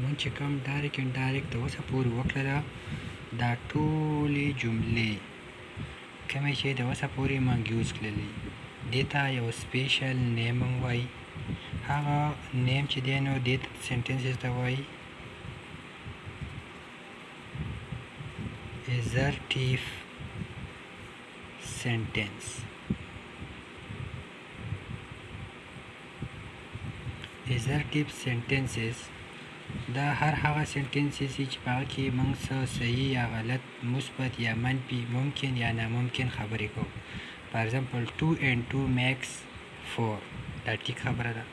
مونږ چې کوم ډایرکټ انډایرکټ د اوسه پورې وکړله دا ټولې جملې کومې چې د اوسه پورې مونږ یوز کړلې دې ته یو سپیشل نیم هم وایي. هغه نیم چې دی نو دې سنټنسز ته وایي assertive sentence. assertive sentences دا هر هغه سنټنسز چې په هغه کې موږ څه صحیح یا غلط، مثبت یا منفي، ممکن یا ناممکن خبرې کوو. فار ایگزامپل 2 and 2 makes 4 دا ټیک خبره ده.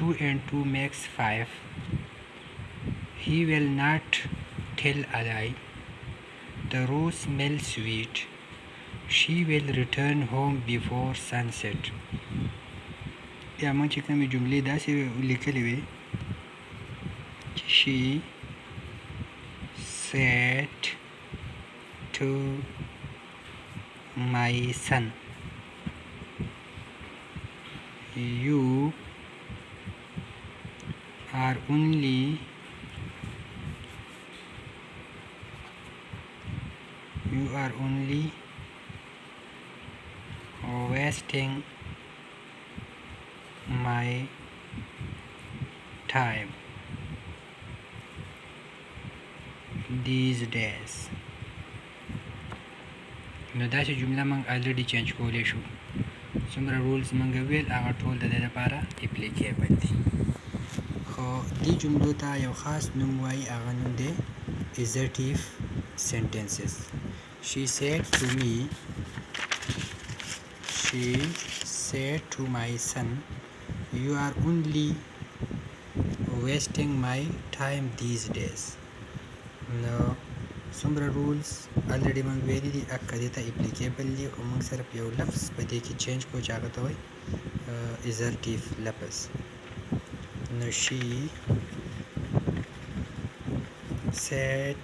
2 and 2 makes 5. He will not tell a lie. The rose smells sweet. She will return home before sunset. یا موږ چې کومې جملې داسې لیکلې وي She said to my son, You are only wasting my time these days. نو داسې جمله موږ الریډي چینج کولی شو. څومره رولز موږ ویل هغه ټول د دې لپاره اپلیکیبل دي. خو دې جملو ته یو خاص نوم وایي، هغه نوم دی assertive sentences. She said to my son, You are only wasting my time these days. نو څومره رولز الریډي موږ ویلي دي هغه دې ته اپلیکیبل دي، خو موږ صرف یو لفظ په دې کې چینج کوو چې هغه ته وایي assertive لفظ. نو she said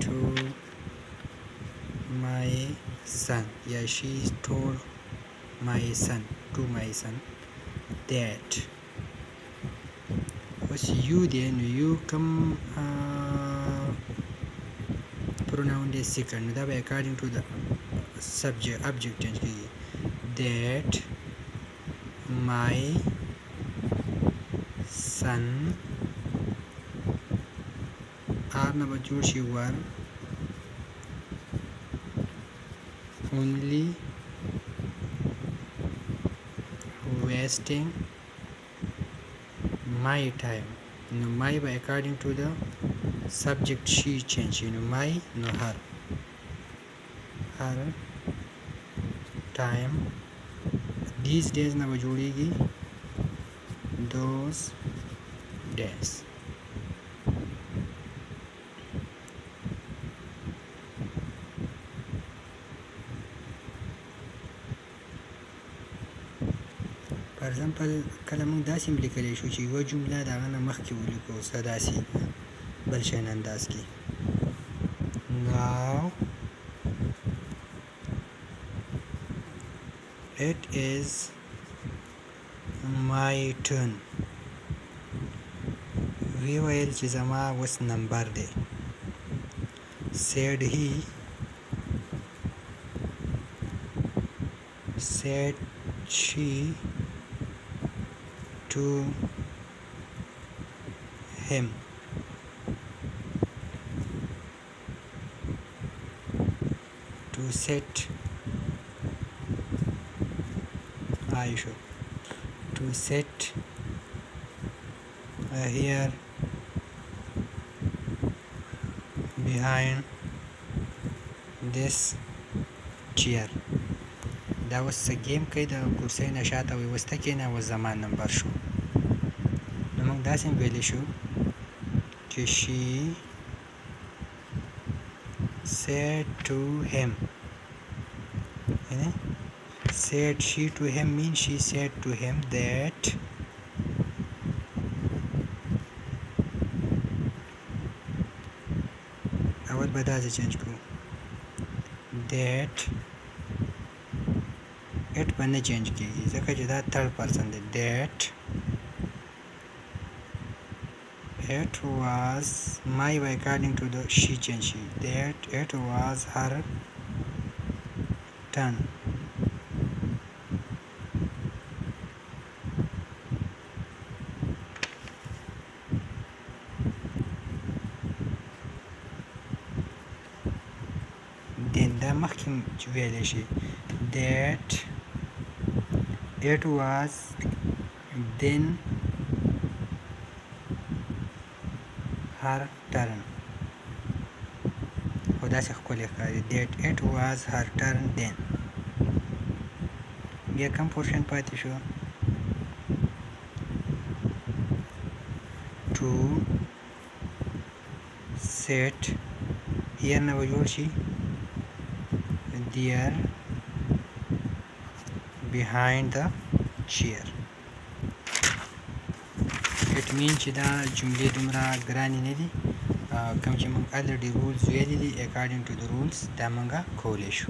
to my son یا she told my son that. اوس یو دی نو یو کوم pronoun دی second، نو دا به according to the object change کیږي. that my son آر نه به جوړ شي were only wasting my time. نو my by according to the subject she change. نو my نو her time these days نه به جوړیږي those days. فار ایگزامپل کله موږ داسې هم لیکلی شو چې یوه جمله د هغه نه مخکې ولیکو څه داسې بل شان انداز کې. Now it is my turn. وی ویل چې زما اوس نمبر دی. said he said she to him. To set Aisha. To set here behind this chair. دا اوس څه ګیم کوي، د کرسۍ نه شاته ویوسته کېنه، اوس زما نمبر شو. نو موږ داسې هم ویلی شو چې she said to him. said she to him means she said to him that اول به داسې چینج کړو that it به نه چینج کېږي ځکه چې دا third person دی. that it was my way according to the she change she that it was her turn. then دا مخکې ویلی شي that it was then her turn خو داسې ښکلی ښکاري that it was her turn then. بیا کوم پورشن پاتې شو to sit here نه به جوړ شي there behind the chair. it means چې دا جملې دومره ګرانې نه دي کوم چې موږ already rules ویلي دي according to the rules دا موږ کولی شو.